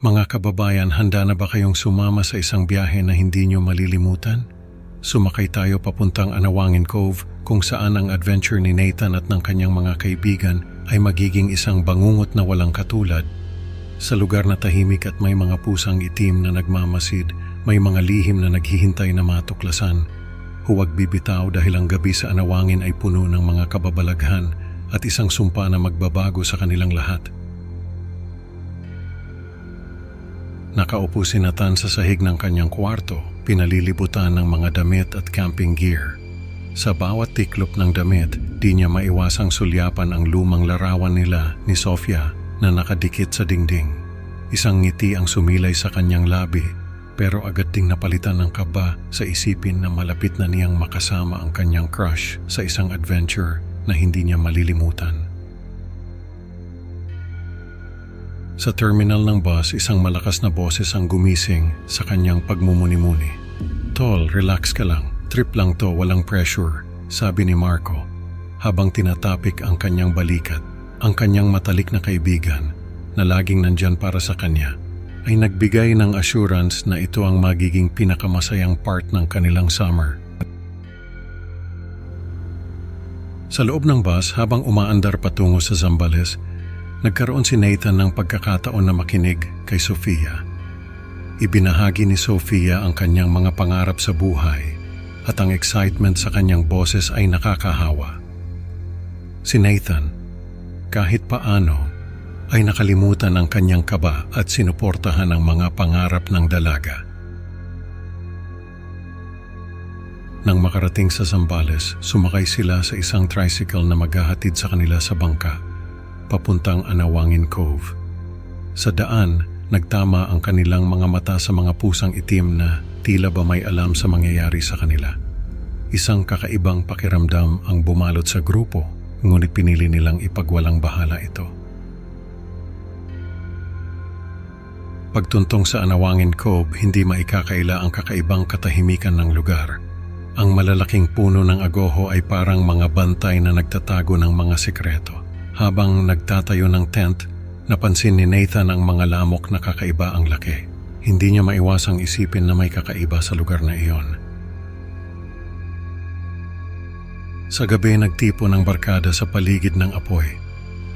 Mga kababayan, handa na ba kayong sumama sa isang biyahe na hindi nyo malilimutan? Sumakay tayo papuntang Anawangin Cove kung saan ang adventure ni Nathan at ng kanyang mga kaibigan ay magiging isang bangungot na walang katulad. Sa lugar na tahimik at may mga pusang itim na nagmamasid, may mga lihim na naghihintay na matuklasan. Huwag bibitaw dahil ang gabi sa Anawangin ay puno ng mga kababalaghan at isang sumpa na magbabago sa kanilang lahat. Nakaupo si Nathan sa sahig ng kanyang kwarto, pinalilibutan ng mga damit at camping gear. Sa bawat tiklop ng damit, di niya maiwasang sulyapan ang lumang larawan nila ni Sofia na nakadikit sa dingding. Isang ngiti ang sumilay sa kanyang labi, pero agad ding napalitan ng kaba sa isipin na malapit na niyang makasama ang kanyang crush sa isang adventure na hindi niya malilimutan. Sa terminal ng bus, isang malakas na boses ang gumising sa kanyang pagmumuni-muni. "Tol, relax ka lang. Trip lang to, walang pressure," sabi ni Marco habang tinatapik ang kanyang balikat. Ang kanyang matalik na kaibigan na laging nandyan para sa kanya ay nagbigay ng assurance na ito ang magiging pinakamasayang part ng kanilang summer. Sa loob ng bus, habang umaandar patungo sa Zambales, nagkaroon si Nathan ng pagkakataon na makinig kay Sofia. Ibinahagi ni Sofia ang kanyang mga pangarap sa buhay at ang excitement sa kanyang boses ay nakakahawa. Si Nathan, kahit paano, ay nakalimutan ang kanyang kaba at sinuportahan ang mga pangarap ng dalaga. Nang makarating sa Zambales, sumakay sila sa isang tricycle na maghahatid sa kanila sa bangka papuntang Anawangin Cove. Sa daan, nagtama ang kanilang mga mata sa mga pusang itim na tila ba may alam sa mangyayari sa kanila. Isang kakaibang pakiramdam ang bumalot sa grupo, ngunit pinili nilang ipagwalang bahala ito. Pagtuntong sa Anawangin Cove, hindi maikakaila ang kakaibang katahimikan ng lugar. Ang malalaking puno ng agoho ay parang mga bantay na nagtatago ng mga sikreto. Habang nagtatayo ng tent, napansin ni Nathan ang mga lamok na kakaiba ang laki. Hindi niya maiwasang isipin na may kakaiba sa lugar na iyon. Sa gabi, nagtipon ng barkada sa paligid ng apoy.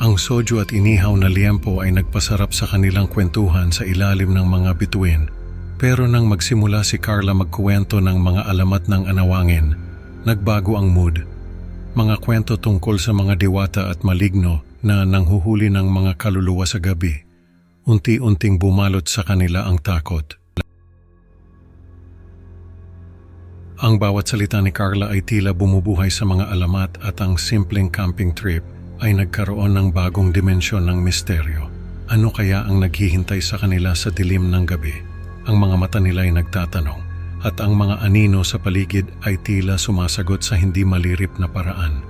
Ang soju at inihaw na liempo ay nagpasarap sa kanilang kwentuhan sa ilalim ng mga bituin. Pero nang magsimula si Carla magkuwento ng mga alamat ng Anawangin, nagbago ang mood. Mga kwento tungkol sa mga diwata at maligno na nanghuhuli ng mga kaluluwa sa gabi. Unti-unting bumalot sa kanila ang takot. Ang bawat salita ni Carla ay tila bumubuhay sa mga alamat at ang simpleng camping trip ay nagkaroon ng bagong dimensyon ng misteryo. Ano kaya ang naghihintay sa kanila sa dilim ng gabi? Ang mga mata nila ay nagtatanong. At ang mga anino sa paligid ay tila sumasagot sa hindi malirip na paraan.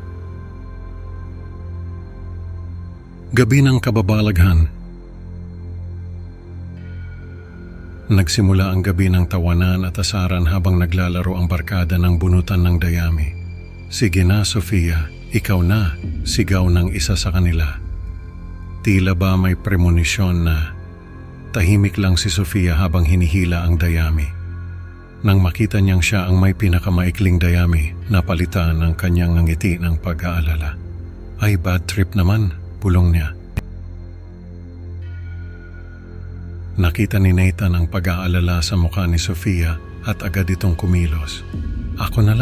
Gabi ng kababalaghan. Nagsimula ang gabi ng tawanan at asaran habang naglalaro ang barkada ng bunutan ng dayami. "Sige na, Sofia, ikaw na," sigaw ng isa sa kanila. Tila ba may premonisyon na tahimik lang si Sofia habang hinihila ang dayami. Nang makita niyang siya ang may pinakamaikling dayami, napalitan ang kanyang ngiti ng pag-aalala. "Ay, bad trip naman," bulong niya. Nakita ni Nathan ang pag-aalala sa mukha ni Sofia at agad itong kumilos. Ako na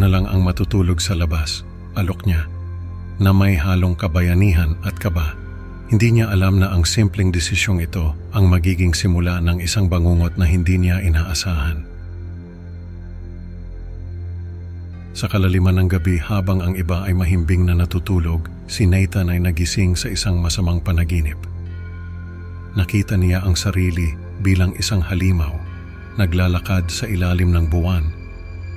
lang ang matutulog sa labas," alok niya, na may halong kabayanihan at kaba. Hindi niya alam na ang simpleng desisyong ito ang magiging simula ng isang bangungot na hindi niya inaasahan. Sa kalaliman ng gabi, habang ang iba ay mahimbing na natutulog, si Nathan ay nagising sa isang masamang panaginip. Nakita niya ang sarili bilang isang halimaw, naglalakad sa ilalim ng buwan,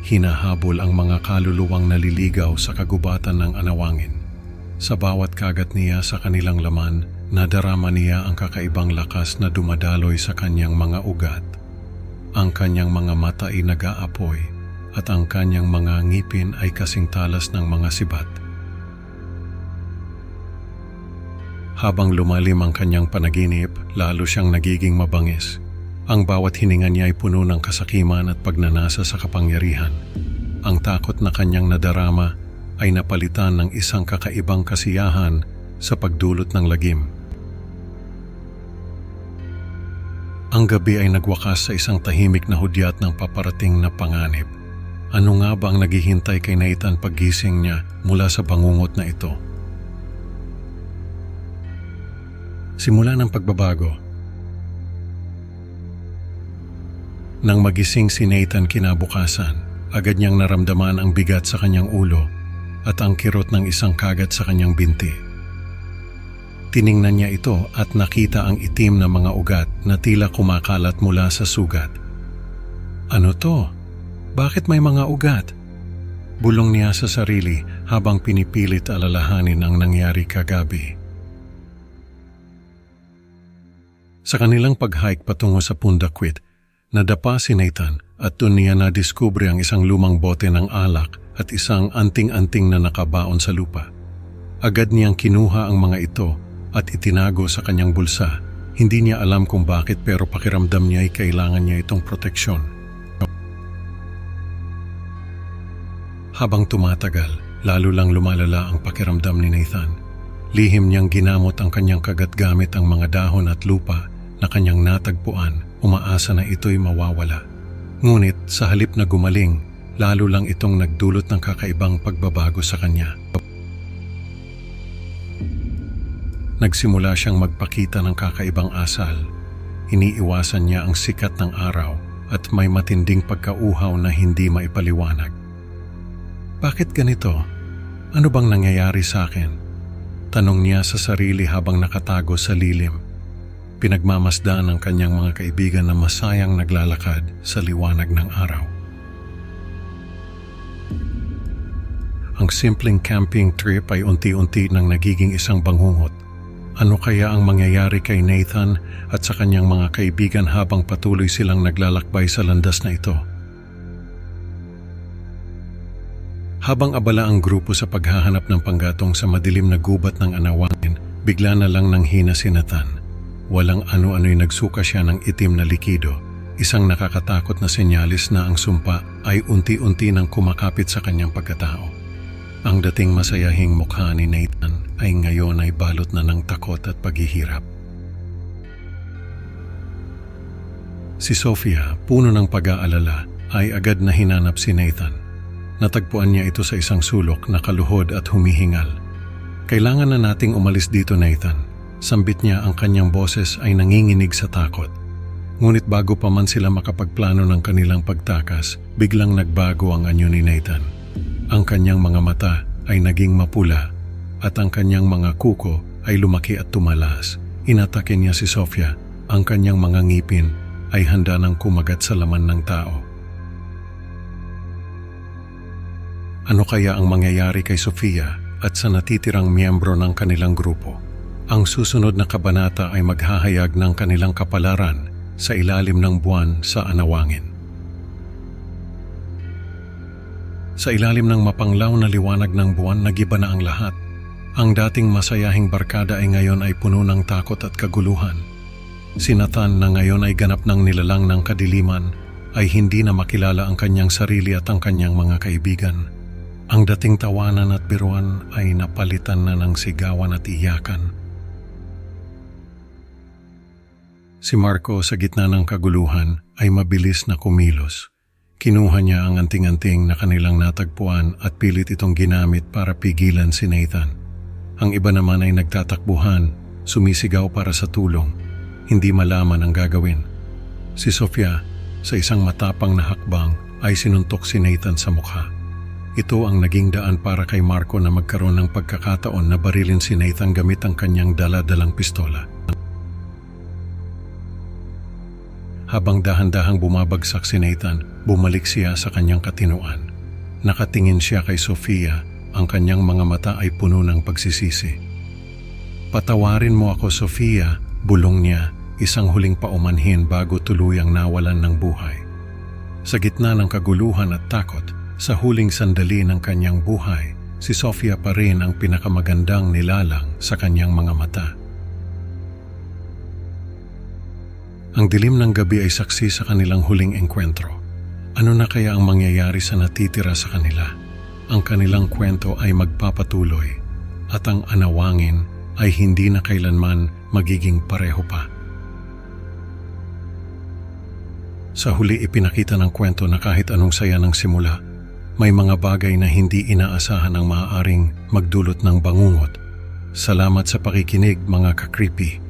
hinahabol ang mga kaluluwang naliligaw sa kagubatan ng Anawangin. Sa bawat kagat niya sa kanilang laman, nadarama niya ang kakaibang lakas na dumadaloy sa kanyang mga ugat. Ang kanyang mga mata ay nag-aapoy at ang kanyang mga ngipin ay kasing talas ng mga sibat. Habang lumalim ang kanyang panaginip, lalo siyang nagiging mabangis. Ang bawat hininga niya ay puno ng kasakiman at pagnanasa sa kapangyarihan. Ang takot na kanyang nadarama ay napalitan ng isang kakaibang kasiyahan sa pagdulot ng lagim. Ang gabi ay nagwakas sa isang tahimik na hudyat ng paparating na panganib. Ano nga ba ang naghihintay kay Nathan paggising niya mula sa bangungot na ito? Simula ng pagbabago. Nang magising si Nathan kinabukasan, agad niyang naramdaman ang bigat sa kanyang ulo at ang kirot ng isang kagat sa kanyang binti. Tiningnan niya ito at nakita ang itim na mga ugat na tila kumakalat mula sa sugat. Ano to? Bakit may mga ugat? Bulong niya sa sarili habang pinipilit alalahanin ang nangyari kagabi. Sa kanilang pag-hike patungo sa Pundakwit, nadapa si Nathan at doon niya nadiskubre ang isang lumang bote ng alak at isang anting-anting na nakabaon sa lupa. Agad niyang kinuha ang mga ito at itinago sa kanyang bulsa. Hindi niya alam kung bakit pero pakiramdam niya ay kailangan niya itong proteksyon. Habang tumatagal, lalo lang lumalala ang pakiramdam ni Nathan. Lihim niyang ginamot ang kanyang kagat gamit ang mga dahon at lupa na kanyang natagpuan, umaasa na ito'y mawawala. Ngunit sa halip na gumaling, lalo lang itong nagdulot ng kakaibang pagbabago sa kanya. Nagsimula siyang magpakita ng kakaibang asal. Iniiwasan niya ang sikat ng araw at may matinding pagkauhaw na hindi maipaliwanag. Bakit ganito? Ano bang nangyayari sa akin? Tanong niya sa sarili habang nakatago sa lilim. Pinagmamasdan ng kanyang mga kaibigan na masayang naglalakad sa liwanag ng araw. Ang simpleng camping trip ay unti-unti nang nagiging isang bangungot. Ano kaya ang mangyayari kay Nathan at sa kanyang mga kaibigan habang patuloy silang naglalakbay sa landas na ito? Habang abala ang grupo sa paghahanap ng panggatong sa madilim na gubat ng anawangin, bigla na lang nanghina si Nathan. Walang ano-ano'y nagsuka siya ng itim na likido, isang nakakatakot na senyalis na ang sumpa ay unti-unti nang kumakapit sa kanyang pagkatao. Ang dating masayahing mukha ni Nathan ay ngayon ay balot na ng takot at paghihirap. Si Sofia, puno ng pag-aalala, ay agad na hinanap si Nathan. Natagpuan niya ito sa isang sulok na kaluhod at humihingal. Kailangan na nating umalis dito, Nathan. Sambit niya, ang kanyang boses ay nanginginig sa takot. Ngunit bago pa man sila makapagplano ng kanilang pagtakas, biglang nagbago ang anyo ni Nathan. Ang kanyang mga mata ay naging mapula at ang kanyang mga kuko ay lumaki at tumalas. Inatake niya si Sofia. Ang kanyang mga ngipin ay handa nang kumagat sa laman ng tao. Ano kaya ang mangyayari kay Sofia at sa natitirang miyembro ng kanilang grupo? Ang susunod na kabanata ay maghahayag ng kanilang kapalaran sa ilalim ng buwan sa anawangin. Sa ilalim ng mapanglaw na liwanag ng buwan, nagiba na ang lahat. Ang dating masayahing barkada ay ngayon ay puno ng takot at kaguluhan. Si Nathan na ngayon ay ganap ng nilalang ng kadiliman ay hindi na makilala ang kanyang sarili at ang kanyang mga kaibigan. Ang dating tawanan at biruan ay napalitan na ng sigawan at iyakan. Si Marco sa gitna ng kaguluhan ay mabilis na kumilos. Kinuha niya ang anting-anting na kanilang natagpuan at pilit itong ginamit para pigilan si Nathan. Ang iba naman ay nagtatakbuhan, sumisigaw para sa tulong, hindi malaman ang gagawin. Si Sofia, sa isang matapang na hakbang, ay sinuntok si Nathan sa mukha. Ito ang naging daan para kay Marco na magkaroon ng pagkakataon na barilin si Nathan gamit ang kanyang dala-dalang pistola. Habang dahan-dahang bumabagsak si Nathan, bumalik siya sa kanyang katinuan. Nakatingin siya kay Sofia, ang kanyang mga mata ay puno ng pagsisisi. "Patawarin mo ako, Sofia," bulong niya, isang huling paumanhin bago tuluyang nawalan ng buhay. Sa gitna ng kaguluhan at takot, sa huling sandali ng kanyang buhay, si Sofia pa rin ang pinakamagandang nilalang sa kanyang mga mata. Ang dilim ng gabi ay saksi sa kanilang huling engkwentro. Ano na kaya ang mangyayari sa natitira sa kanila? Ang kanilang kwento ay magpapatuloy at ang anawangin ay hindi na kailanman magiging pareho pa. Sa huli ipinakita ng kwento na kahit anong saya ng simula, may mga bagay na hindi inaasahan ang maaaring magdulot ng bangungot. Salamat sa pakikinig mga ka-creepy.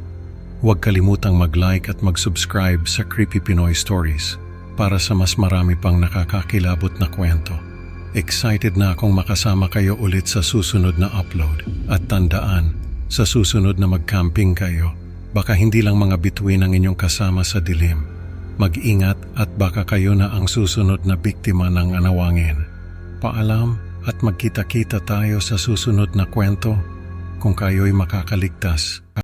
Huwag kalimutang mag-like at mag-subscribe sa Creepy Pinoy Stories para sa mas marami pang nakakakilabot na kwento. Excited na akong makasama kayo ulit sa susunod na upload. At tandaan, sa susunod na mag-camping kayo, baka hindi lang mga bituin ang inyong kasama sa dilim. Mag-ingat at baka kayo na ang susunod na biktima ng anawangin. Paalam at magkita-kita tayo sa susunod na kwento kung kayo'y makakaligtas.